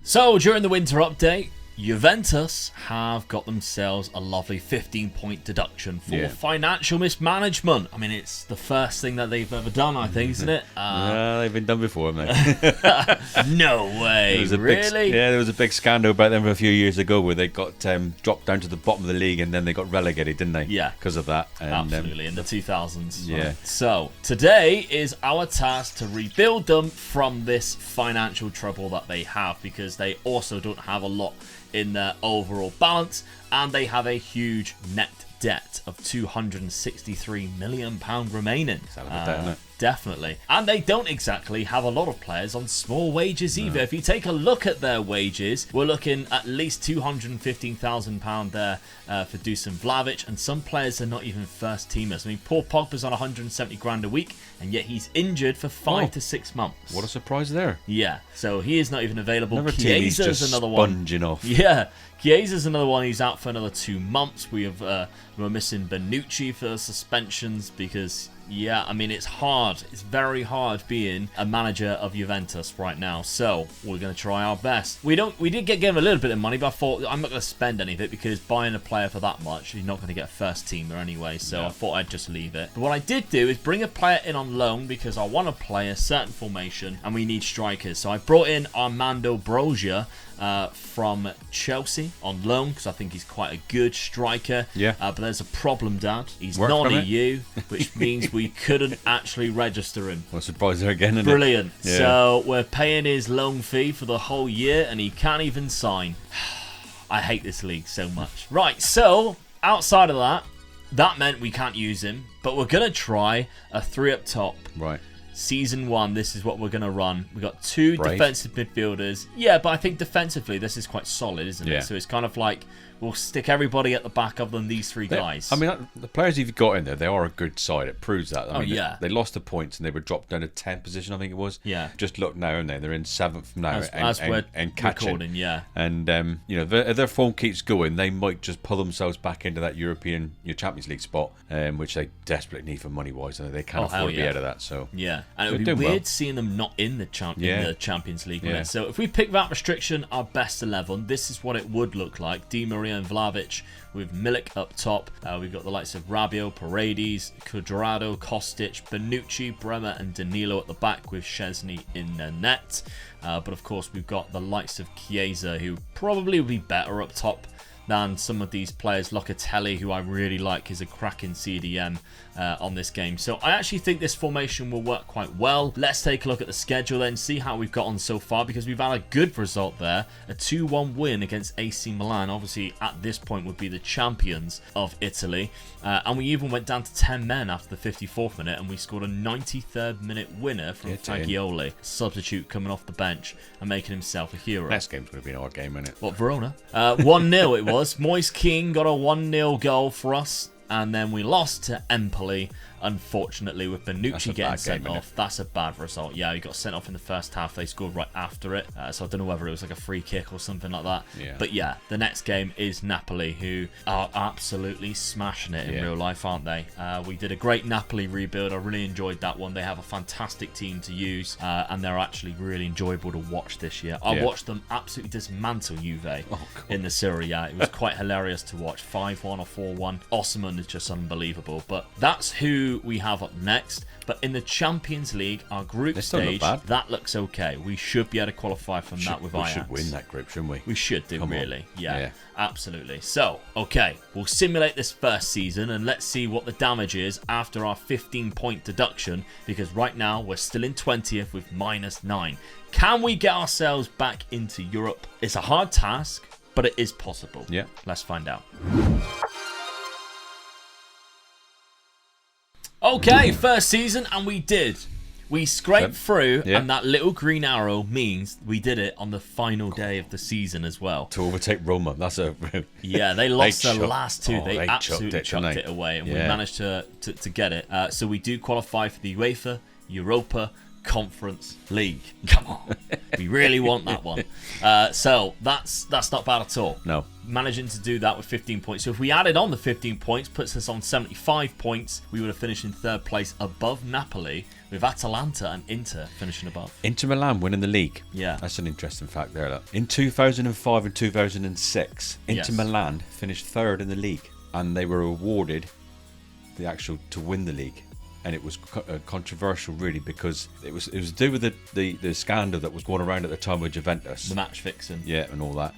So, during the winter update, Juventus have got themselves a lovely 15-point deduction for financial mismanagement. I mean, it's the first thing that they've ever done, I think, isn't it? Yeah, they've been done before, haven't they? No way, really? There was a big scandal about them a few years ago where they got dropped down to the bottom of the league and then they got relegated, didn't they? Yeah. Because of that. And, absolutely, in the 2000s. Yeah. So, today is our task to rebuild them from this financial trouble that they have, because they also don't have a lot in their overall balance, and they have a huge net debt of £263 million remaining. Definitely. And they don't exactly have a lot of players on small wages either. If you take a look at their wages, we're looking at least £215,000 there for Dusan Vlahovic, and some players are not even first teamers. I mean, Paul Pogba's on 170 grand a week, and yet he's injured for 5 to 6 months. What a surprise there. Yeah, so he is not even available. Chiesa's just another one. Sponging off. Yeah, Chiesa's another one. He's out for another 2 months. We're missing Bonucci for suspensions because, yeah, I mean, it's hard. It's very hard being a manager of Juventus right now. So we're going to try our best. We did get given a little bit of money, but I thought I'm not going to spend any of it because buying a player for that much, you're not going to get a first teamer anyway. So I thought I'd just leave it. But what I did do is bring a player in on loan because I want to play a certain formation and we need strikers. So I brought in Armando Broja from Chelsea on loan because I think he's quite a good striker. Yeah. But there's a problem, Dad. He's non-EU, which means we couldn't actually register him. What a surprise there again, isn't Brilliant. it? Yeah. So we're paying his loan fee for the whole year and he can't even sign. I hate this league so much. Right, so outside of that meant we can't use him, but we're going to try a 3 up top. Right. Season 1, this is what we're going to run. We've got 2 defensive midfielders. Yeah, but I think defensively, this is quite solid, isn't it? So it's kind of like we'll stick everybody at the back of them, these 3 guys. I mean, the players you've got in there, they are a good side. It proves that. I mean, they lost the points and they were dropped down to 10th position, I think it was. Yeah. Just look now, and they're in 7th now as we're and catching. Recording, yeah. And, if their form keeps going, they might just pull themselves back into that European Champions League spot, which they desperately need for money-wise. And they can't afford to be out of that. So yeah. And it would be weird seeing them not in the Champions League. Yeah. So if we pick that restriction, our best 11, this is what it would look like. Di Maria and Vlahovic with Milik up top. We've got the likes of Rabiot, Paredes, Cuadrado, Kostic, Bonucci, Bremer and Danilo at the back with Szczesny in the net. But of course we've got the likes of Chiesa, who probably will be better up top than some of these players. Locatelli, who I really like, is a cracking CDM on this game. So I actually think this formation will work quite well. Let's take a look at the schedule then, see how we've got on so far, because we've had a good result there. A 2-1 win against AC Milan, obviously at this point would be the champions of Italy. And we even went down to 10 men after the 54th minute, and we scored a 93rd minute winner from Fagioli, substitute coming off the bench and making himself a hero. Next game's going to be our game, isn't it? What, Verona? 1-0 it was. Moise Kean got a 1-0 goal for us. And then we lost to Empoli, unfortunately, with Bonucci getting sent off. That's a bad result. Yeah, he got sent off in the first half. They scored right after it. So I don't know whether it was like a free kick or something like that. Yeah. But yeah, the next game is Napoli, who are absolutely smashing it in real life, aren't they? We did a great Napoli rebuild. I really enjoyed that one. They have a fantastic team to use, and they're actually really enjoyable to watch this year. I watched them absolutely dismantle Juve in the Serie A. It was quite hilarious to watch. 5-1 or 4-1. Osimhen is just unbelievable. But that's who we have up next. But in the Champions League, our group stage, that looks okay. We should be able to qualify from that with Ajax. We should win that group, shouldn't we? We should do, really. Yeah, absolutely. So, okay, we'll simulate this first season and let's see what the damage is after our 15-point deduction, because right now we're still in 20th with -9. Can we get ourselves back into Europe? It's a hard task, but it is possible. Yeah. Let's find out. Okay, first season, and we did. We scraped through, and that little green arrow means we did it on the final day of the season as well. To overtake Roma. That's a... Yeah, they lost their last 2. They absolutely chucked it away, and we managed to get it. So we do qualify for the UEFA, Europa, Conference League. Come on. We really want that one. So that's not bad at all. No. Managing to do that with 15 points. So if we added on the 15 points, puts us on 75 points. We would have finished in third place above Napoli, with Atalanta and Inter finishing above. Inter Milan winning the league. Yeah. That's an interesting fact there. Look. In 2005 and 2006, Inter Milan finished third in the league, and they were awarded the actual to win the league. And it was controversial, really, because it was due with the scandal that was going around at the time with Juventus. The match fixing. Yeah, and all that.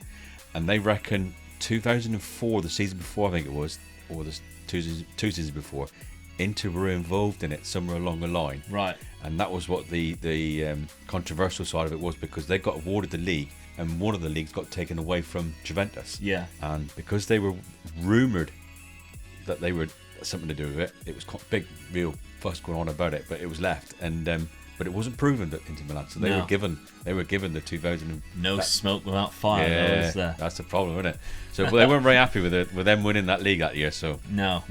And they reckon 2004, the season before, I think it was, or the two seasons before, Inter were involved in it somewhere along the line. Right. And that was what the controversial side of it was, because they got awarded the league, and one of the leagues got taken away from Juventus. Yeah. And because they were rumoured that they were something to do with it, it was quite big, real fuss going on about it, but it was left, and but it wasn't proven that Inter Milan, so they were given the 2000. No smoke without fire. Yeah, is there? That's the problem, isn't it? So they weren't very happy with them winning that league that year. So no,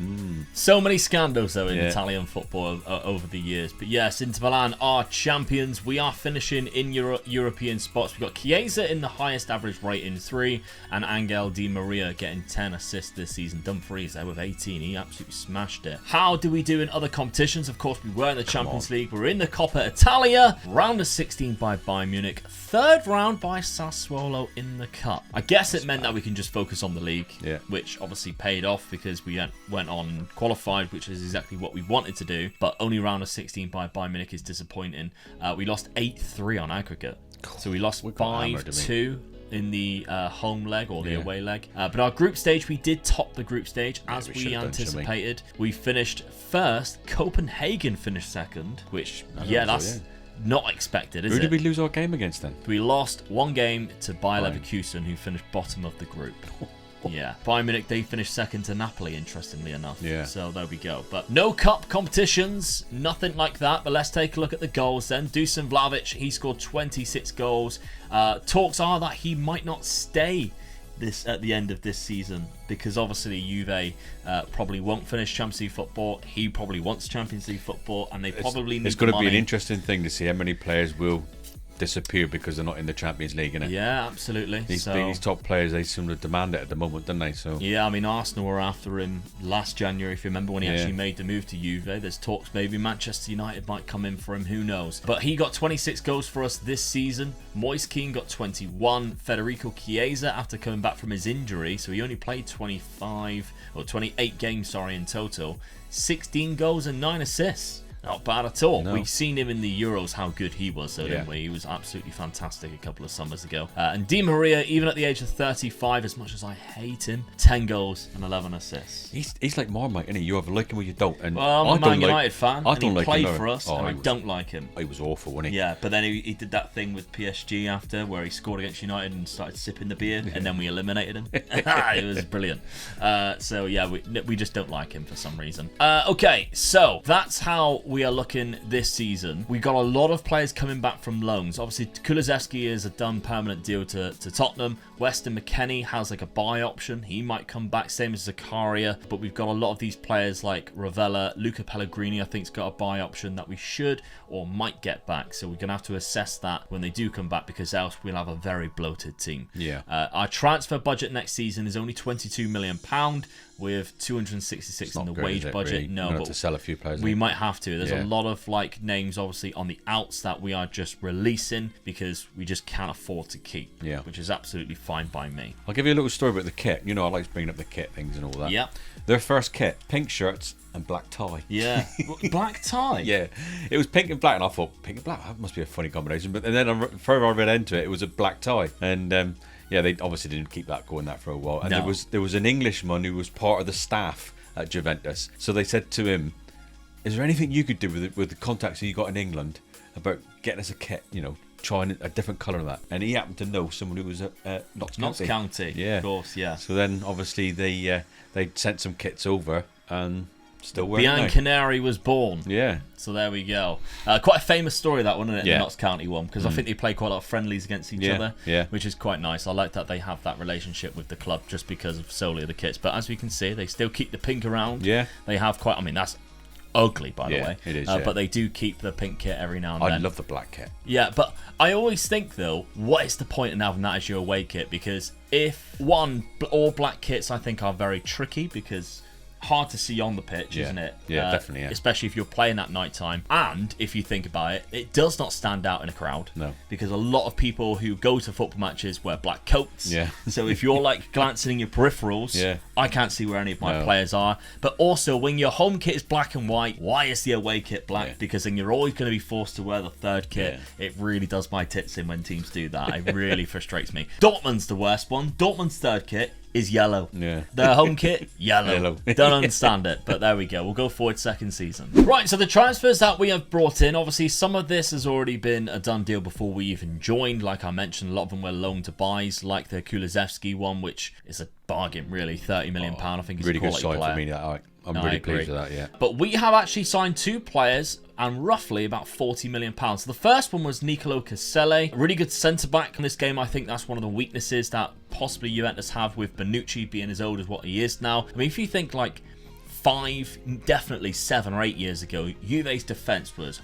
so many scandals though in Italian football over the years. But yes, Inter Milan are champions. We are finishing in European spots. We've got Chiesa in the highest average rating, 3, and Angel Di Maria getting 10 assists this season. Dumfries there with 18. He absolutely smashed it. How do we do in other competitions? Of course, we were in the Champions League. We're in the Coppa Italia. Round of 16 by Bayern Munich. Third round by Sassuolo in the Cup. I guess it meant that we can just focus on the league, which obviously paid off because we went on and qualified, which is exactly what we wanted to do. But only round of 16 by Bayern Munich is disappointing. We lost 8-3 on aggregate. So we lost 5-2 in the home leg or the away leg. But our group stage, we did top the group stage as we anticipated. We finished first. Copenhagen finished second, which, that's not expected, is it? Who did we lose our game against then? We lost one game to Bayer Leverkusen, who finished bottom of the group. Yeah. Bayern Munich, they finished second to Napoli, interestingly enough. Yeah. So there we go. But no cup competitions, nothing like that. But let's take a look at the goals then. Dusan Vlahovic, he scored 26 goals. Talks are that he might not stay at the end of this season, because obviously Juve probably won't finish Champions League football. He probably wants Champions League football, and they probably need It's going to be an interesting thing to see how many players will disappear because they're not in the Champions League, innit? Yeah, absolutely. These top players, they seem to demand it at the moment, don't they? So yeah, I mean, Arsenal were after him last January, if you remember, when he actually made the move to Juve. There's talks maybe Manchester United might come in for him, who knows. But he got 26 goals for us this season. Moise Kean got 21. Federico Chiesa, after coming back from his injury, so he only played 28 games in total, 16 goals and 9 assists. Not bad at all. No. We've seen him in the Euros, how good he was, though, didn't we? He was absolutely fantastic a couple of summers ago. And Di Maria, even at the age of 35, as much as I hate him, 10 goals and 11 assists. He's like Marmite, isn't he? You either like him or you don't. And well, I'm a Man United fan, and he played for us, and I don't like him. He was awful, wasn't he? Yeah, but then he did that thing with PSG after, where he scored against United and started sipping the beer, and then we eliminated him. It was brilliant. So yeah, we just don't like him for some reason. Okay, so that's how we are looking this season. We've got a lot of players coming back from loans. Obviously, Kulusevski is a done permanent deal to Tottenham. Weston McKennie has like a buy option. He might come back, same as Zakaria. But we've got a lot of these players like Ravella. Luca Pellegrini, I think, has got a buy option that we should or might get back. So we're going to have to assess that when they do come back, because else we'll have a very bloated team. Yeah. Our transfer budget next season is only £22 million, with 266 in the wage budget. Really? No, but but to sell a few players. We might have to. There's a lot of names obviously on the outs that we are just releasing because we just can't afford to keep. Yeah. Which is absolutely fine by me. I'll give you a little story about the kit. You know, I like bringing up the kit things and all that. Yeah. Their first kit, pink shirts and black tie. Yeah. Black tie? Yeah. It was pink and black, and I thought, pink and black, that must be a funny combination. But then further I read into it, it was a black tie. And yeah, they obviously didn't keep that going that for a while. And there was an Englishman who was part of the staff at Juventus. So they said to him, is there anything you could do with the contacts that you got in England about getting us a kit, trying a different colour of that? And he happened to know someone who was at Notts County. Yeah. Of course, yeah. So then obviously they sent some kits over, and still wearing Bianconeri was born. Yeah. So there we go. Quite a famous story, that one, isn't it? Yeah. The Notts County one, because I think they play quite a lot of friendlies against each other, which is quite nice. I like that they have that relationship with the club just because of solely the kits. But as we can see, they still keep the pink around. Yeah. They have quite, that's ugly, by the way. It is, But they do keep the pink kit every now and then. I love the black kit. Yeah, but I always think, though, what is the point in having that as your away kit? Because all black kits, I think, are very tricky because hard to see on the pitch, isn't it? Yeah, definitely. Yeah. Especially if you're playing at night time. And if you think about it, it does not stand out in a crowd. No. Because a lot of people who go to football matches wear black coats. Yeah. So if you're like glancing in your peripherals, I can't see where any of my players are. But also, when your home kit is black and white, why is the away kit black? Yeah. Because then you're always going to be forced to wear the third kit. Yeah. It really does my tits in when teams do that. It really frustrates me. Dortmund's the worst one. Dortmund's third kit is yellow. Yeah. Their home kit, yellow. Don't understand it, but there we go. We'll go forward second season. Right, so the transfers that we have brought in, obviously some of this has already been a done deal before we even joined. Like I mentioned, a lot of them were loan to buys, like the Kulusevski one, which is a bargain, really. £30 million, I think, is really a quality good sign player. for me. That I'm really pleased with that. Yeah. But we have actually signed 2 players and roughly about £40 million. So the first one was Nicolo Caselle, a really good centre-back in this game. I think that's one of the weaknesses that possibly Juventus have with Bonucci being as old as what he is now. I mean, if you think like 5, definitely 7 or 8 years ago, Juve's defence was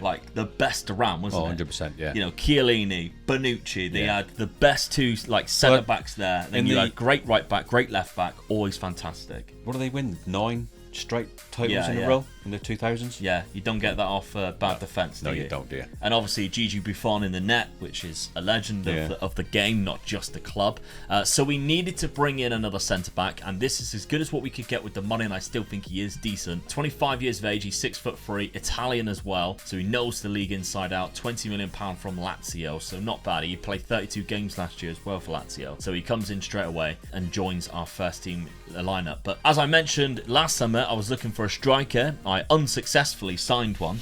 like the best around, wasn't it? 100%, yeah. You know, Chiellini, Bonucci, they had the best 2 like centre-backs there. Then you had great right-back, great left-back, always fantastic. What do they win? 9 straight titles in a row in the 2000s? Yeah, you don't get that off bad defence, do you? No, you don't, do you? And obviously Gigi Buffon in the net, which is a legend of the game, not just the club. So we needed to bring in another centre-back, and this is as good as what we could get with the money, and I still think he is decent. 25 years of age, he's 6'3", Italian as well, so he knows the league inside out. £20 million from Lazio, so not bad. He played 32 games last year as well for Lazio, so he comes in straight away and joins our first team lineup. But as I mentioned last summer, I was looking for a striker. I unsuccessfully signed one.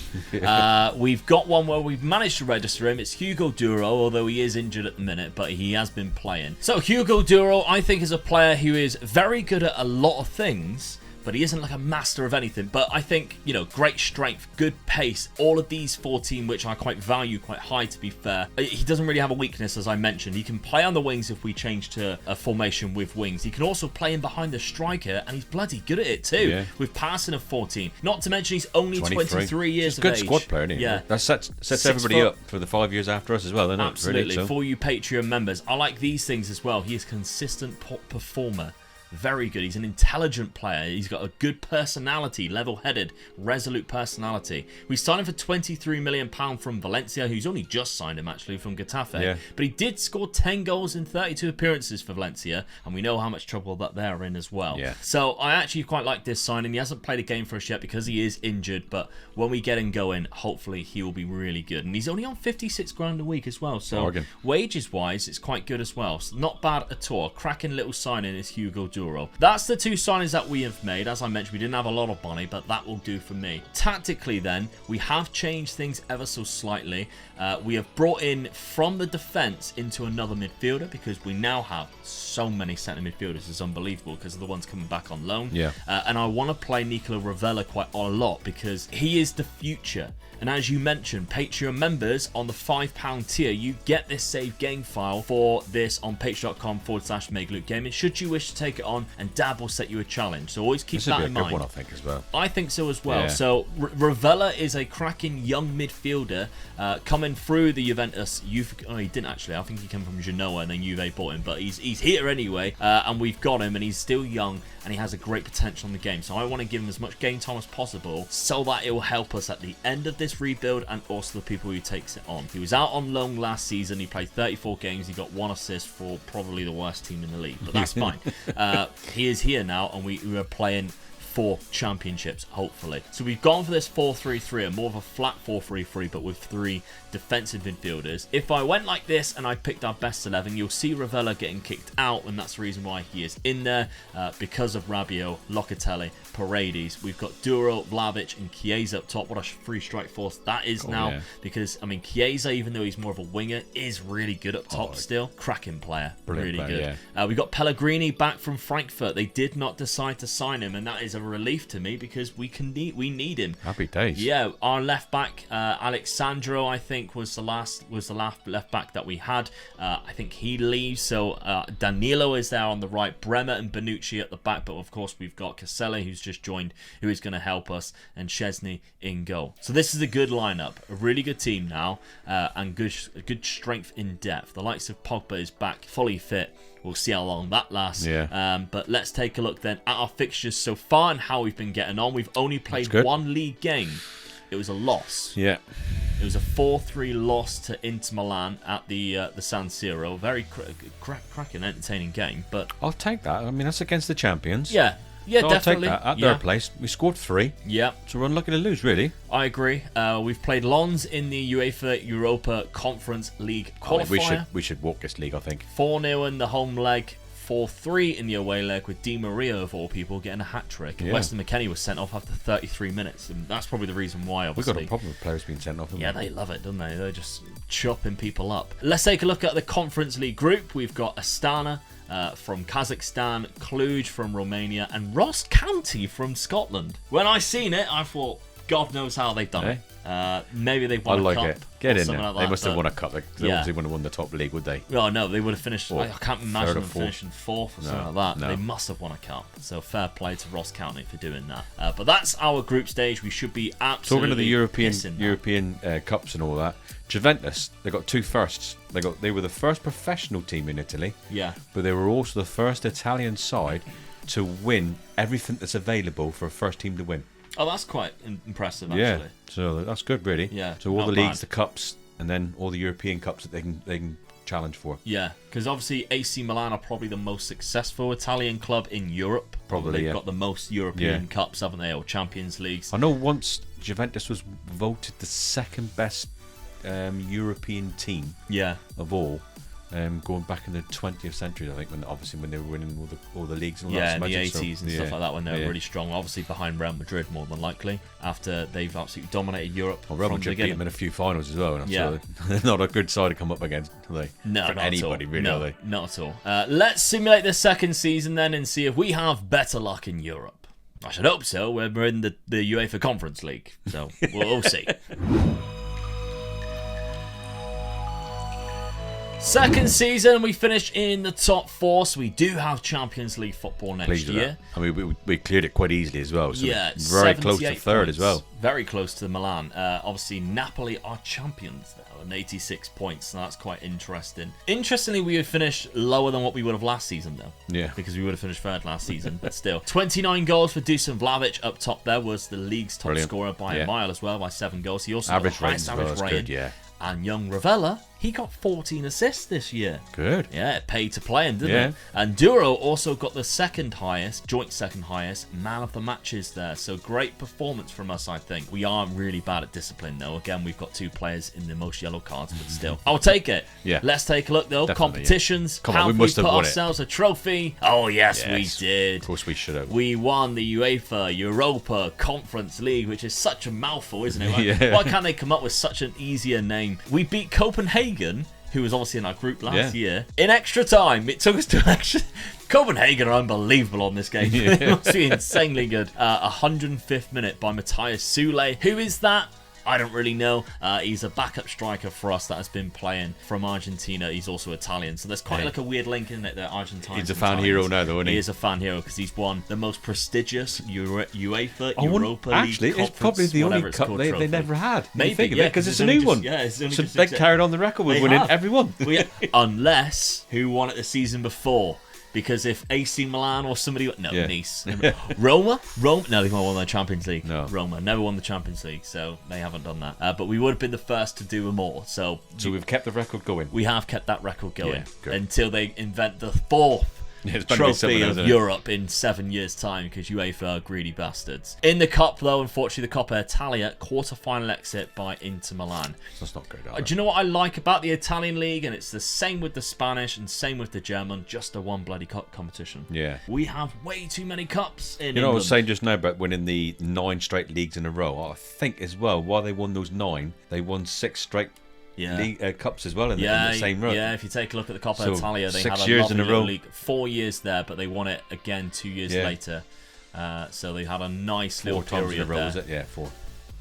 We've got one where we've managed to register him. It's Hugo Duro, although he is injured at the minute, but he has been playing. So Hugo Duro, I think, is a player who is very good at a lot of things, but he isn't like a master of anything. But I think, you know, great strength, good pace, all of these 14, which I quite value quite high, to be fair. He doesn't really have a weakness, as I mentioned. He can play on the wings if we change to a formation with wings. He can also play in behind the striker, and he's bloody good at it too, with passing of 14. Not to mention he's only 23 years of age. Good squad player, isn't he? Yeah. That sets everybody up for the 5 years after us as well, doesn't it? Absolutely. Really, for you Patreon members, I like these things as well. He is a consistent performer. Very good. He's an intelligent player. He's got a good personality, level-headed, resolute personality. We signed him for £23 million from Valencia, who's only just signed him, actually, from Getafe. Yeah. But he did score 10 goals in 32 appearances for Valencia, and we know how much trouble that they're in as well. Yeah. So I actually quite like this signing. He hasn't played a game for us yet because he is injured, but when we get him going, hopefully he will be really good. And he's only on 56 grand a week as well, so wages-wise, it's quite good as well. So not bad at all. Cracking little signing is Hugo Duro. That's the 2 signings that we have made. As I mentioned, we didn't have a lot of money, but that will do for me. Tactically then, we have changed things ever so slightly. We have brought in from the defence into another midfielder because we now have so many centre midfielders. It's unbelievable because of the ones coming back on loan. Yeah. And I want to play Nicola Ravella quite a lot because he is the future. And as you mentioned, Patreon members on the £5 tier, you get this saved game file for this on patreon.com/MakeLukeGaming. Should you wish to take it on, and Dab will set you a challenge. So always keep that in mind. This would be a good one, I think, as well. I think so as well. Yeah. So Ravella is a cracking young midfielder coming through the Juventus youth. Oh, he didn't actually. I think he came from Genoa and then Juve bought him. But he's here anyway, and we've got him, and he's still young, and he has a great potential in the game. So I want to give him as much game time as possible so that it will help us at the end of this rebuild and also the people who takes it on. He was out on loan last season. He played 34 games. He got 1 assist for probably the worst team in the league, but that's fine. He is here now, and we are playing 4 championships, hopefully. So we've gone for this 4-3-3, and more of a flat 4-3-3, but with 3 defensive midfielders. If I went like this and I picked our best 11, you'll see Ravella getting kicked out, and that's the reason why he is in there, because of Rabiot, Locatelli, Paredes. We've got Duro, Vlahovic, and Chiesa up top. What a free strike force that is now, because, I mean, Chiesa, even though he's more of a winger, is really good up top still. Cracking player. Really good. We've got Pellegrini back from Frankfurt. They did not decide to sign him, and that is a a relief to me because we need him. Happy days. Yeah, our left back, Alexandro, I think was the last left back that we had. I think he leaves, so Danilo is there on the right, Bremer and Bonucci at the back, but of course we've got Casella, who's just joined, who is going to help us, and Chesney in goal. So this is a good lineup, a really good team now, and good strength in depth. The likes of Pogba is back, fully fit. We'll see how long that lasts. Yeah. But let's take a look then at our fixtures so far and how we've been getting on. We've only played one league game. It was a loss. Yeah. It was a 4-3 loss to Inter Milan at the San Siro. Very cracking, entertaining game. But I'll take that. I mean, that's against the champions. Yeah. Yeah, so definitely. I'll take that at their place. We scored 3. Yeah. So we're unlucky to lose, really. I agree. We've played Lens in the UEFA Europa Conference League qualifier. We should walk this league, I think. 4-0 in the home leg. 4-3 in the away leg with Di Maria, of all people, getting a hat-trick. Yeah. Weston McKennie was sent off after 33 minutes, and that's probably the reason why, obviously. We've got a problem with players being sent off. Yeah, they love it, don't they? They're just chopping people up. Let's take a look at the Conference League group. We've got Astana from Kazakhstan, Cluj from Romania, and Ross County from Scotland. When I seen it, I thought, God knows how they've done it. Maybe they've won a cup. It. Get in there. Like they must have won a cup. They obviously wouldn't have won the top league, would they? Oh, no, they would have finished. I can't imagine them finishing 4th or something like that. No. They must have won a cup. So fair play to Ross County for doing that. But that's our group stage. We should be absolutely talking of the European cups and all that. Juventus, they got 2 firsts. They were the first professional team in Italy. Yeah. But they were also the first Italian side to win everything that's available for a first team to win. Oh, that's quite impressive, actually. Yeah, so that's good, really. Yeah, so all the leagues, the cups, and then all the European cups that they can challenge for. Yeah, because obviously AC Milan are probably the most successful Italian club in Europe. Probably, They've got the most European cups, haven't they, or Champions Leagues. I know once Juventus was voted the second best European team of all. Going back in the 20th century, I think, when they were winning all the leagues and all that. In the 80s and stuff like that, when they were really strong. Obviously behind Real Madrid, more than likely, after they've absolutely dominated Europe. Real Madrid beat them in a few finals as well. And I'm they're not a good side to come up against, are they? No, for not anybody, at all. really, No, are they? not at all. Let's simulate the second season then and see if we have better luck in Europe. I should hope so. We're in the UEFA Conference League, so we'll see. Second season, we finished in the top 4, so we do have Champions League football next year. I mean, we cleared it quite easily as well. So very close to 3rd points, as well. Very close to Milan. Obviously, Napoli are champions now, and 86 points, so that's quite interesting. Interestingly, we would finish lower than what we would have last season, though. Yeah. Because we would have finished 3rd last season, but still. 29 goals for Dusan Vlahovic up top there, was the league's top scorer by a mile as well, by 7 goals. He also got the highest average rating. Good, And young Ravella, he got 14 assists this year. Good. Yeah, it paid to play him, didn't it? And Duro also got the joint second highest man of the matches there. So great performance from us, I think. We are really bad at discipline, though. Again, we've got 2 players in the most yellow cards, but still. I'll take it. Yeah. Let's take a look, though. Definitely, competitions. Come on, we must have put won ourselves a trophy? Oh, yes, we did. Of course we should have. We won the UEFA Europa Conference League, which is such a mouthful, isn't it? Why can't they come up with such an easier name? We beat Copenhagen, who was obviously in our group last year, in extra time. It took us to extra... Copenhagen are unbelievable on this game. It must be insanely good. 105th minute by Matthias Sule. Who is that? I don't really know. He's a backup striker for us that has been playing from Argentina. He's also Italian. So there's quite like a weird link, isn't it? That Argentines. He's a fan hero now, though, isn't he? He is a fan hero because he's won the most prestigious UEFA Europa League Actually, it's probably the only cup they never had. Maybe, because it's a new one. Yeah, it's only so they carried on the record with winning every one. Unless who won it the season before. Because if AC Milan or somebody... Nice. Roma? No, they've not won the Champions League. No. Roma never won the Champions League, so they haven't done that. But we would have been the first to do them all. So we've kept the record going. We have kept that record going until they invent the 4th It's trophy of Europe in 7 years' time, because UEFA are greedy bastards. In the Cup, though, unfortunately, the Coppa Italia, quarter-final exit by Inter Milan. That's not good. Do you know what I like about the Italian league? And it's the same with the Spanish and same with the German, just a one bloody cup competition. Yeah. We have way too many cups in You know, England. I was saying just now about winning the 9 straight leagues in a row. I think as well, while they won those 9, they won 6 straight league, cups as well in the same row. Yeah, if you take a look at the Coppa Italia, they 6 have a years in a row. league. 4 years there, but they won it again 2 years later. So they had a nice little 4 times in a period row, there. was it? Yeah, 4.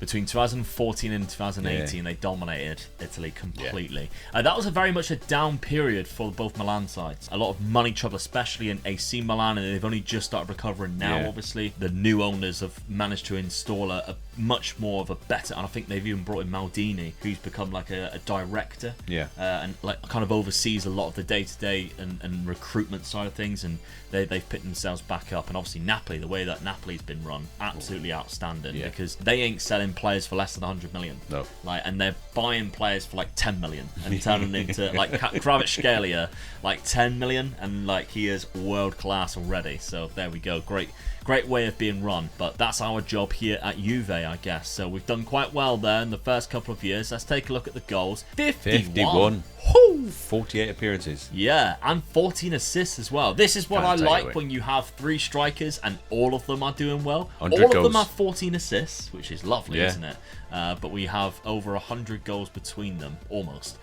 Between 2014 and 2018, they dominated Italy completely. That was very much a down period for both Milan sides. A lot of money trouble, especially in AC Milan, and they've only just started recovering now, obviously. The new owners have managed to install a much more of a better, and I think they've even brought in Maldini, who's become like a director, and like kind of oversees a lot of the day-to-day and recruitment side of things, and they've picked themselves back up. And obviously Napoli, the way that Napoli's been run, absolutely outstanding, because they ain't selling players for less than 100 million. No. And they're buying players for like 10 million and turning them into like Kvaratskhelia, like 10 million, and like he is world class already. So there we go. Great way of being run. But that's our job here at Juve, I guess. So we've done quite well there in the first couple of years. Let's take a look at the goals. 51. 48 appearances. Yeah, and 14 assists as well. This is what I like when you have 3 strikers and all of them are doing well. All of them have 14 assists, which is lovely, isn't it? But we have over 100 goals between them, almost.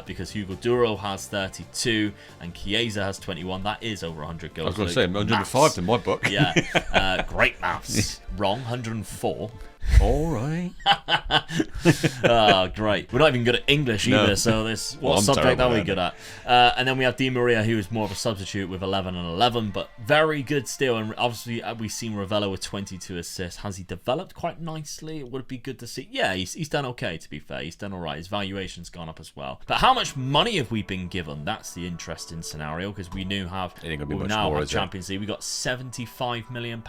Because Hugo Duro has 32 and Chiesa has 21. That is over 100 goals. I was going to say 105 in my book. Yeah, great maths. Wrong, 104. All right. Oh, great. We're not even good at English either, so what subject are we good at? And then we have Di Maria, who is more of a substitute with 11 and 11, but very good still. And obviously, we've seen Ravello with 22 assists. Has he developed quite nicely? It would be good to see. Yeah, he's done okay, to be fair. He's done all right. His valuation's gone up as well. But how much money have we been given? That's the interesting scenario, because we now have Champions League. We got £75 million.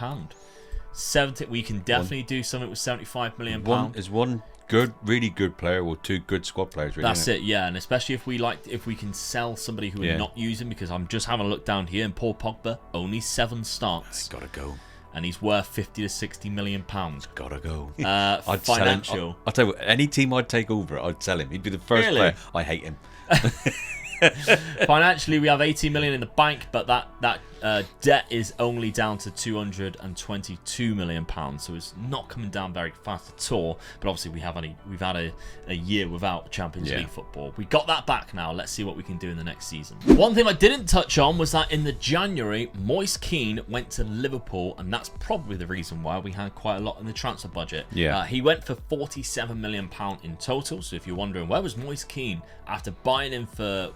70. We can definitely do something with £75 million. One good, really good player, or 2 good squad players. Really, that's it, yeah. And especially if we can sell somebody who we're not using, because I'm just having a look down here, and Paul Pogba only 7 starts. Gotta go. And he's worth 50 to 60 million pounds. Gotta go. I'd financial. Sell him. I'll tell you what, any team I'd take over, I'd sell him. He'd be the first player. I hate him. Financially, we have 18 million in the bank, but that debt is only down to 222 million pounds, so it's not coming down very fast at all. But obviously, we've had a year without Champions League football. We got that back now. Let's see what we can do in the next season. One thing I didn't touch on was that in the January, Moise Kean went to Liverpool, and that's probably the reason why we had quite a lot in the transfer budget. He went for 47 million pound in total. So if you're wondering where was Moise Kean after buying him for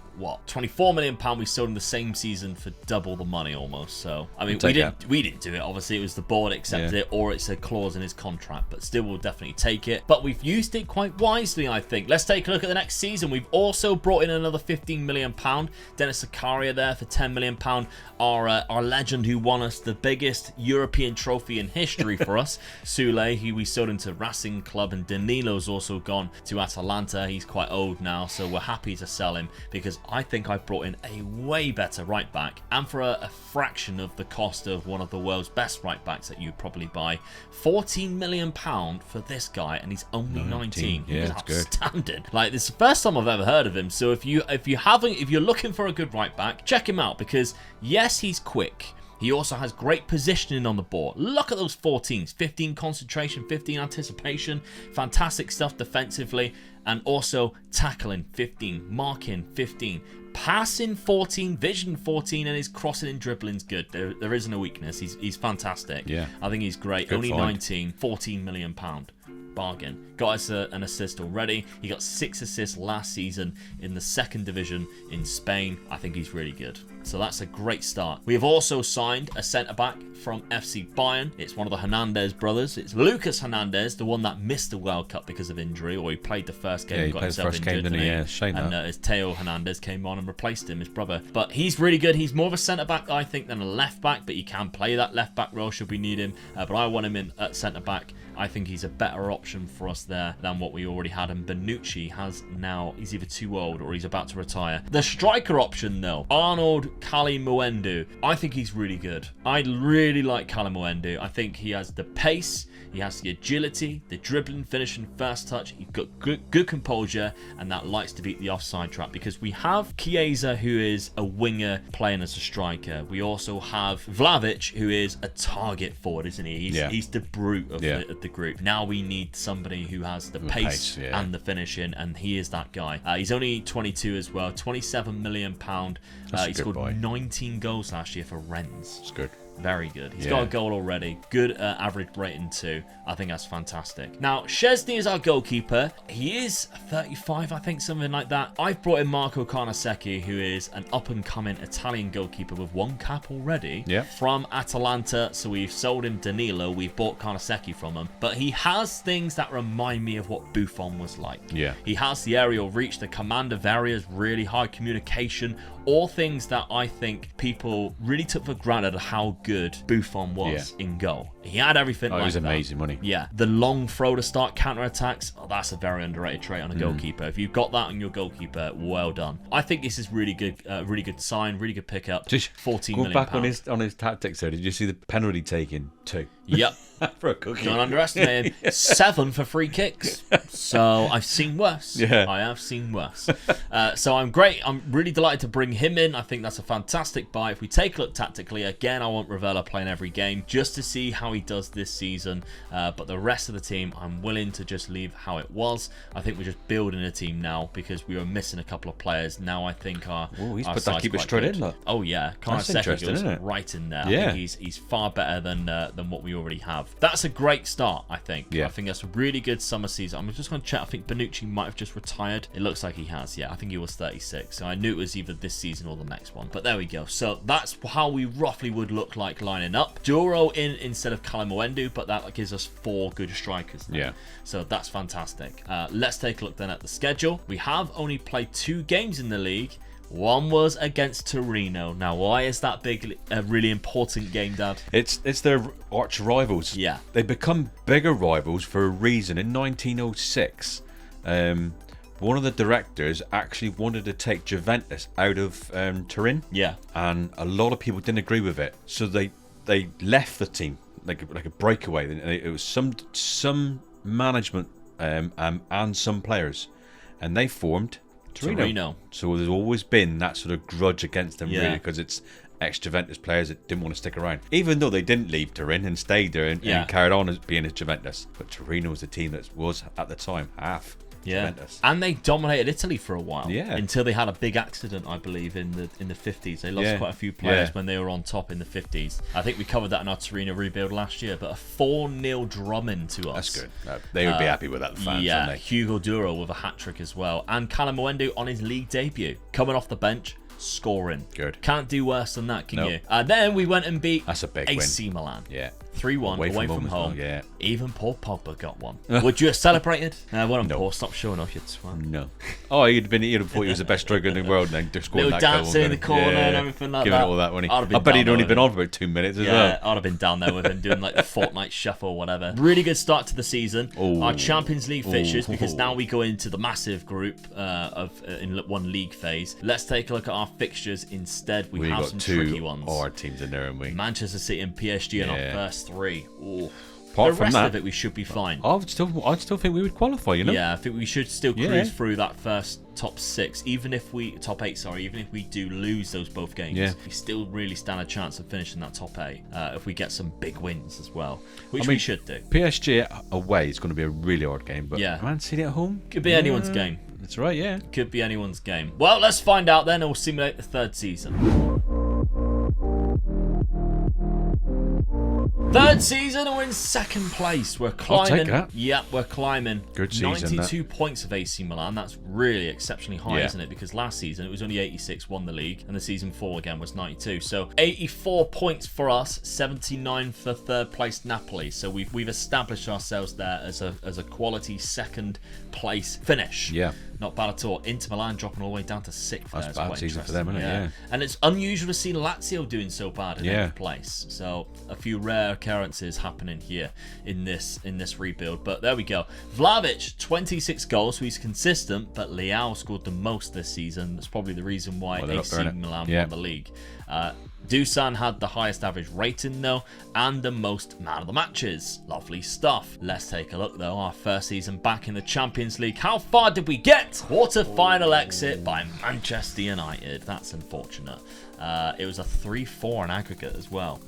24 million pound, we sold him the same season for double the money almost. So I mean, we didn't do it. Obviously, it was the board accepted it, or it's a clause in his contract. But still, we'll definitely take it. But we've used it quite wisely, I think. Let's take a look at the next season. We've also brought in another 15 million pound. Dennis Zakaria there for 10 million pound. Our legend who won us the biggest European trophy in history for us, Sule, who we sold into Racing Club, and Danilo's also gone to Atalanta. He's quite old now, so we're happy to sell him, because I think I brought in a way better right back, and for a fraction of the cost of one of the world's best right backs that you'd probably buy. 14 million pound for this guy, and he's only 19. Yeah, that's outstanding. Like, this is the first time I've ever heard of him. So if you're looking for a good right back, check him out, because yes, he's quick. He also has great positioning on the ball. Look at those 14s. 15 concentration, 15 anticipation. Fantastic stuff defensively. And also tackling 15, marking 15, passing 14, vision 14, and his crossing and dribbling's good. There isn't a weakness. He's fantastic. Yeah. I think he's great. Good Only find. 19, 14 million pound. Bargain. Got us an assist already. He got 6 assists last season in the 2nd division in Spain. I think he's really good. So that's a great start. We have also signed a centre-back from FC Bayern. It's one of the Hernandez brothers. It's Lucas Hernandez, the one that missed the World Cup because of injury, or he played the first game and got himself injured. And Teo Hernandez came on and replaced him, his brother. But he's really good. He's more of a centre-back, I think, than a left-back, but he can play that left-back role should we need him. But I want him in at centre-back. I think he's a better option for us there than what we already had. And Bonucci he's either too old or he's about to retire. The striker option, though, Arnold Kalimuendu. I think he's really good. I really like Kalimuendu. I think he has the pace, he has the agility, the dribbling, finishing, first touch. He's got good composure, and that likes to beat the offside trap, because we have Chiesa, who is a winger playing as a striker. We also have Vlahovic, who is a target forward, isn't he? He's the brute of the group. Now we need somebody who has the pace and the finishing, and he is that guy. He's only 22 as well, £27 million. He scored 19 goals last year for Rennes. That's good. Very good. He's got a goal already. Good average rating too. I think that's fantastic. Now, Szczesny is our goalkeeper. He is 35, I think, something like that. I've brought in Marco Carnesecchi, who is an up-and-coming Italian goalkeeper with 1 cap already from Atalanta. So we've sold him Danilo. We've bought Carnesecchi from him. But he has things that remind me of what Buffon was like. Yeah. He has the aerial reach, the command of areas, really high communication, all things that I think people really took for granted how good Buffon was in goal. He had everything like that. It was amazing, wasn't he? Yeah. The long throw to start counter-attacks, that's a very underrated trait on a goalkeeper. If you've got that on your goalkeeper, well done. I think this is really good sign, really good pickup. Just 14 go million back pounds. on his tactics there. Did you see the penalty taken? 2. Yep. For a cookie. Don't underestimate him. 7 for free kicks. So I've seen worse. Yeah. I have seen worse. So I'm great. I'm really delighted to bring him in. I think that's a fantastic buy. If we take a look tactically, again, I want Ravella playing every game just to see how he does this season. But the rest of the team, I'm willing to just leave how it was. I think we're just building a team now because we were missing a couple of players. Now I think our he's our put that side's keeper quite straight good. in, look. Oh yeah, That's Carnesecchi interesting, goes isn't it? right in there. Yeah. I think he's far better than what we already have. That's a great start, I think. Yeah. I think that's a really good summer season. I'm just going to check. I think Bonucci might have just retired. It looks like he has. Yeah, I think he was 36. So I knew it was either this season or the next one. But there we go. So that's how we roughly would look like lining up. Duro in instead of Kalamoendu, but that gives us 4 good strikers now. Yeah. So that's fantastic. Let's take a look then at the schedule. We have only played 2 games in the league. One was against Torino. Now, why is that a really important game, Dad? It's their arch rivals. Yeah. They become bigger rivals for a reason. In 1906, one of the directors actually wanted to take Juventus out of Turin. Yeah. And a lot of people didn't agree with it. So they left the team like a breakaway. It was some management and some players. And they formed Torino. So there's always been that sort of grudge against them, really, because it's ex-Juventus players that didn't want to stick around. Even though they didn't leave Turin and stayed there and carried on as being as Juventus. But Torino was the team that was, at the time, half Juventus. And they dominated Italy for a while. Yeah. Until they had a big accident, I believe, in the 50s. They lost quite a few players when they were on top in the 50s. I think we covered that in our Torino rebuild last year, but a 4-0 drumming to us. That's good. They would be happy with that, the fans, yeah, wouldn't they? Hugo Duro with a hat-trick as well. And Kalamoendu on his league debut. Coming off the bench, scoring. Good. Can't do worse than that, can Nope. you? Then we went and beat That's a big AC Milan. Yeah. 3-1 away from as home. well, yeah. Even Paul Pogba got one. Would you have celebrated? Well, Paul, stop showing off, you twat. No. Oh, you'd have thought he was the best striker in the world and then just scored Little that goal. dancing in the corner and everything like Giving that. it all that, wouldn't I'd have he? been I bet down he'd there only with been him. on for about 2 minutes as Yeah, well. I'd have been down there with him doing like the Fortnite shuffle or whatever. Really good start to the season. Ooh. Our Champions League fixtures, because now we go into the massive group in one league phase. Let's take a look at our fixtures instead. We have got some 2 tricky ones. hard teams in there, haven't we? Manchester City and PSG in our first 3. Ooh. Apart The from rest that, of it, we should be fine. I'd still think we would qualify, you know? Yeah, I think we should still cruise Yeah. through that first top 6, top 8, sorry, even if we do lose those both games. Yeah. We still really stand a chance of finishing that top 8 if we get some big wins as well, which we should do. PSG away is going to be a really hard game, but Man City at home? Could be anyone's game. That's right, yeah. Could be anyone's game. Well, let's find out then, and we'll simulate the 3rd season. 3rd season, and we're in 2nd place. We're climbing. I'll take that. Yep, we're climbing. Good season, 92 points of AC Milan. That's really exceptionally high, Yeah. isn't it? Because last season it was only 86, won the league, and the season 4 again was 92. So 84 points for us, 79 for 3rd place Napoli. So we've established ourselves there as a quality 2nd place finish. Yeah. Not bad at all. Inter Milan dropping all the way down to 6th. That's It's a bad quite season for them, isn't it? interesting, Yeah. And it's unusual to see Lazio doing so bad in Yeah. 8th place. So a few rare occurrences happening here in this rebuild. But there we go. Vlahovic, 26 goals, so he's consistent, but Leao scored the most this season. That's probably the reason why Well, they're up AC there, innit? Milan Yeah. won the league. Dusan had the highest average rating though, and the most man of the matches. Lovely stuff. Let's take a look though. Our first season back in the Champions League. How far did we get? Quarter-final exit by Manchester United. That's unfortunate. It was a 3-4 in aggregate as well,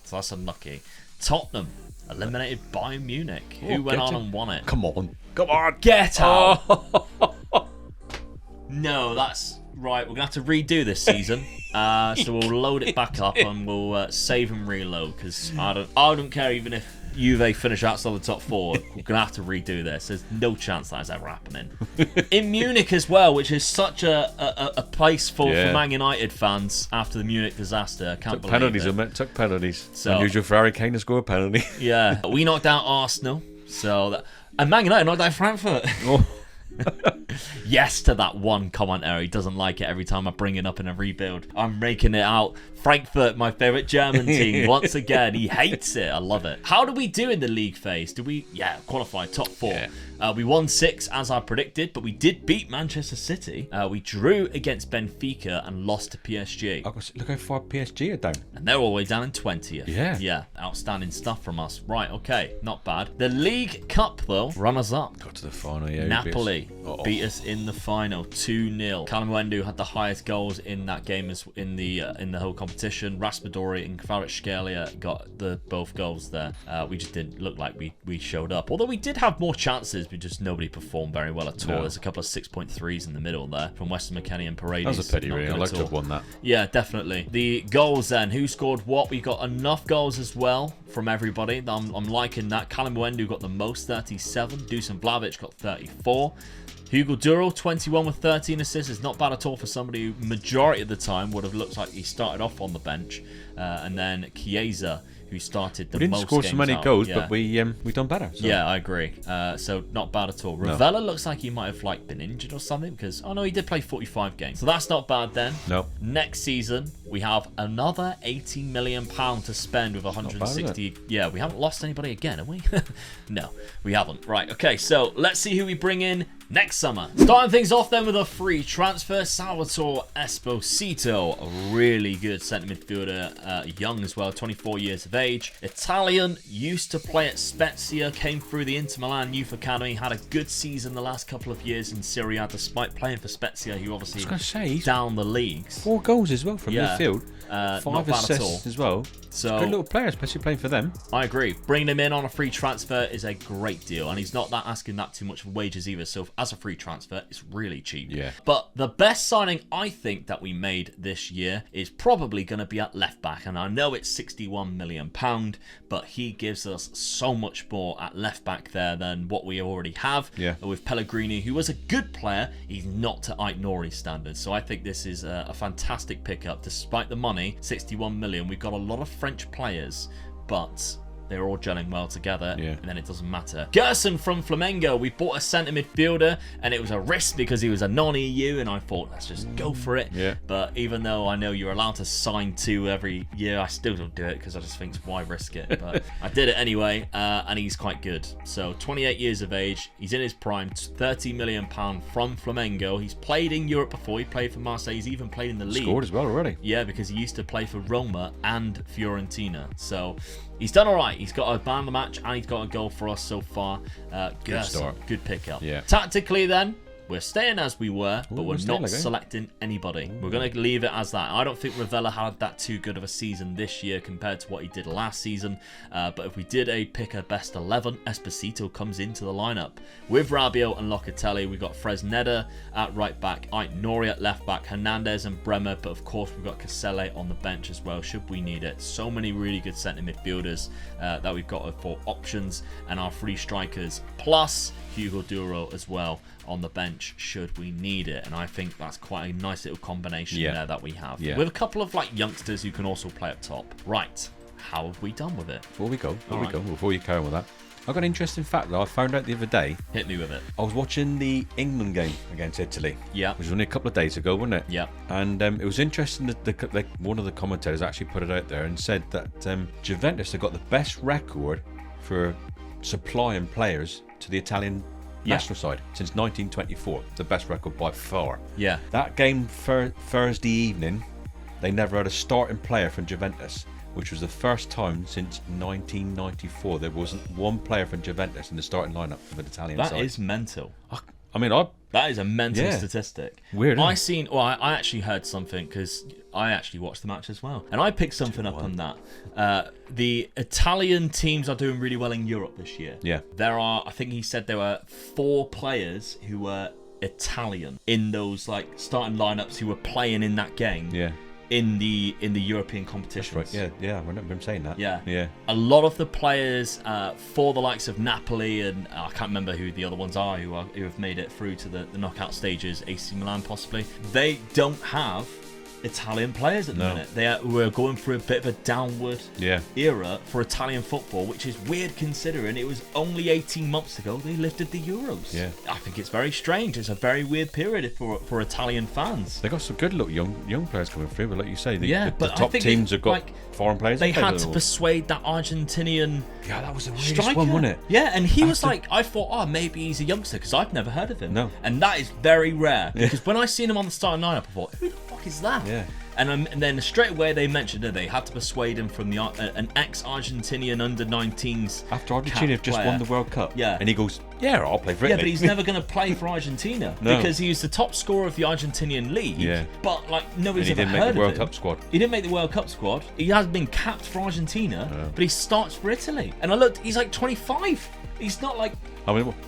so that's unlucky. Tottenham eliminated Bayern Munich, who went on and won it. Come on. Get out. No, that's right. We're going to have to redo this season. So we'll load it back up and we'll save and reload, because I don't care even if Juve finish outside the top 4. We're going to have to redo this. There's no chance that is ever happening. In Munich as well, which is such a place for Man United fans after the Munich disaster. I can't believe it. Took penalties. So, unusual for Harry Kane to score a penalty. Yeah. We knocked out Arsenal. And Man United knocked out Frankfurt. Oh. Yes to that one commentator. He doesn't like it every time I bring it up in a rebuild. I'm making it out. Frankfurt, my favourite German team, once again. He hates it. I love it. How do we do in the league phase? Do we, qualify top 4? Yeah. We won 6 as I predicted, but we did beat Manchester City. We drew against Benfica and lost to PSG. Look how far PSG are down. And they're all the way down in 20th. Yeah. Yeah, outstanding stuff from us. Right, okay, not bad. The League Cup, though, runners up. Got to the final, yeah. Napoli beat us in the final 2-0. Calamuendo had the highest goals in that game in the whole competition. Raspadori and Kvaratskhelia got both goals there. We just didn't look like we showed up. Although we did have more chances, but just nobody performed very well at all. There's a couple of 6.3s in the middle there from Weston McKennie and Paredes. That was a pity, really. I'd like to have won that. Yeah, definitely. The goals then. Who scored what? We got enough goals as well from everybody. I'm liking that. Calamuendo got the most, 37. Dusan Vlahovic got 34. Hugo Duro, 21 with 13 assists, is not bad at all for somebody who majority of the time would have looked like he started off on the bench. And then Chiesa, who started the most games. We didn't score so many goals, but we done better. So. Yeah, I agree. So not bad at all. Ravella looks like he might have been injured or something, because he did play 45 games. So that's not bad then. No. Next season we have another £80 million to spend with 160. Yeah, we haven't lost anybody again, have we? No, we haven't. Right. Okay. So let's see who we bring in next summer. Starting things off then with a free transfer, Salvatore Esposito, a really good centre midfielder, young as well, 24 years of age. Italian, used to play at Spezia, came through the Inter Milan Youth Academy, had a good season the last couple of years in Serie A, despite playing for Spezia, who obviously down the leagues. 4 goals as well from midfield. 5 assists as well. So good little player, especially playing for them. I agree. Bringing him in on a free transfer is a great deal, and he's not asking that too much for wages either. So as a free transfer, it's really cheap. Yeah. But the best signing I think that we made this year is probably going to be at left back, and I know it's £61 million, but he gives us so much more at left back there than what we already have. Yeah. With Pellegrini, who was a good player, he's not to Ait Nouri's standards. So I think this is a fantastic pickup, despite the money, 61 million. We've got a lot of French players, but they're all gelling well together, and then it doesn't matter. Gerson from Flamengo, we bought a centre midfielder, and it was a risk because he was a non-EU, and I thought, let's just go for it. Yeah. But even though I know you're allowed to sign 2 every year, I still don't do it because I just think, why risk it? But I did it anyway, and he's quite good. So 28 years of age, he's in his prime, £30 million from Flamengo. He's played in Europe before, he played for Marseille, he's even played in the league. Scored as well already. Yeah, because he used to play for Roma and Fiorentina. So he's done all right. He's got a man of the match and he's got a goal for us so far. Good start. Good pickup. Yeah. Tactically then, we're staying as we were, but we're not selecting anybody. We're going to leave it as that. I don't think Ravella had that too good of a season this year compared to what he did last season. But if we did pick a best 11, Esposito comes into the lineup. With Rabiot and Locatelli, we've got Fresneda at right back, Ait Nouri at left back, Hernandez and Bremer. But of course, we've got Caselle on the bench as well, should we need it. So many really good centre midfielders that we've got for options, and our free strikers, plus Hugo Duro as well on the bench should we need it. And I think that's quite a nice little combination there that we have, with a couple of youngsters who can also play up top. Right, how have we done with it? Before you carry on with that, I've got an interesting fact that I found out the other day. Hit me with it. I was watching the England game against Italy. Yeah. Which was only a couple of days ago, wasn't it? Yeah. And it was interesting that one of the commentators actually put it out there and said that Juventus have got the best record for supplying players to the Italian national side since 1924. The best record by far. Yeah. That game Thursday evening, they never had a starting player from Juventus, which was the first time since 1994 there wasn't one player from Juventus in the starting lineup for the Italian side. That is mental. That is a mental statistic. Weird. I actually heard something because I actually watched the match as well, and I picked something up on that. The Italian teams are doing really well in Europe this year. Yeah. I think he said there were 4 players who were Italian in those like starting lineups who were playing in that game. Yeah. In the European competitions. Right. Yeah. I remember him saying that. Yeah. A lot of the players for the likes of Napoli and I can't remember who the other ones are who have made it through to the knockout stages, AC Milan possibly. They don't have Italian players at the minute. We're going through a bit of a downward era for Italian football, which is weird considering it was only 18 months ago they lifted the Euros. Yeah. I think it's very strange. It's a very weird period for Italian fans. They got some good young players coming through, but like you say, the top think teams have got foreign players. They had to persuade that Argentinian that was the weirdest striker. one, wasn't it? Yeah, and he was like, I thought, maybe he's a youngster because I've never heard of him. No. And that is very rare because when I seen him on the starting lineup, I thought, who the fuck is that? Yeah. And then straight away they mentioned that they had to persuade him from an ex-Argentinian under-19s. After Argentina just won the World Cup. Yeah. And he goes, yeah, I'll play for Italy. Yeah, but he's never going to play for Argentina because he was the top scorer of the Argentinian league. Yeah. But like nobody's ever heard of him. He didn't make the World Cup squad. He didn't make the World Cup squad. He has been capped for Argentina, but he starts for Italy. And I looked, he's like 25. He's not like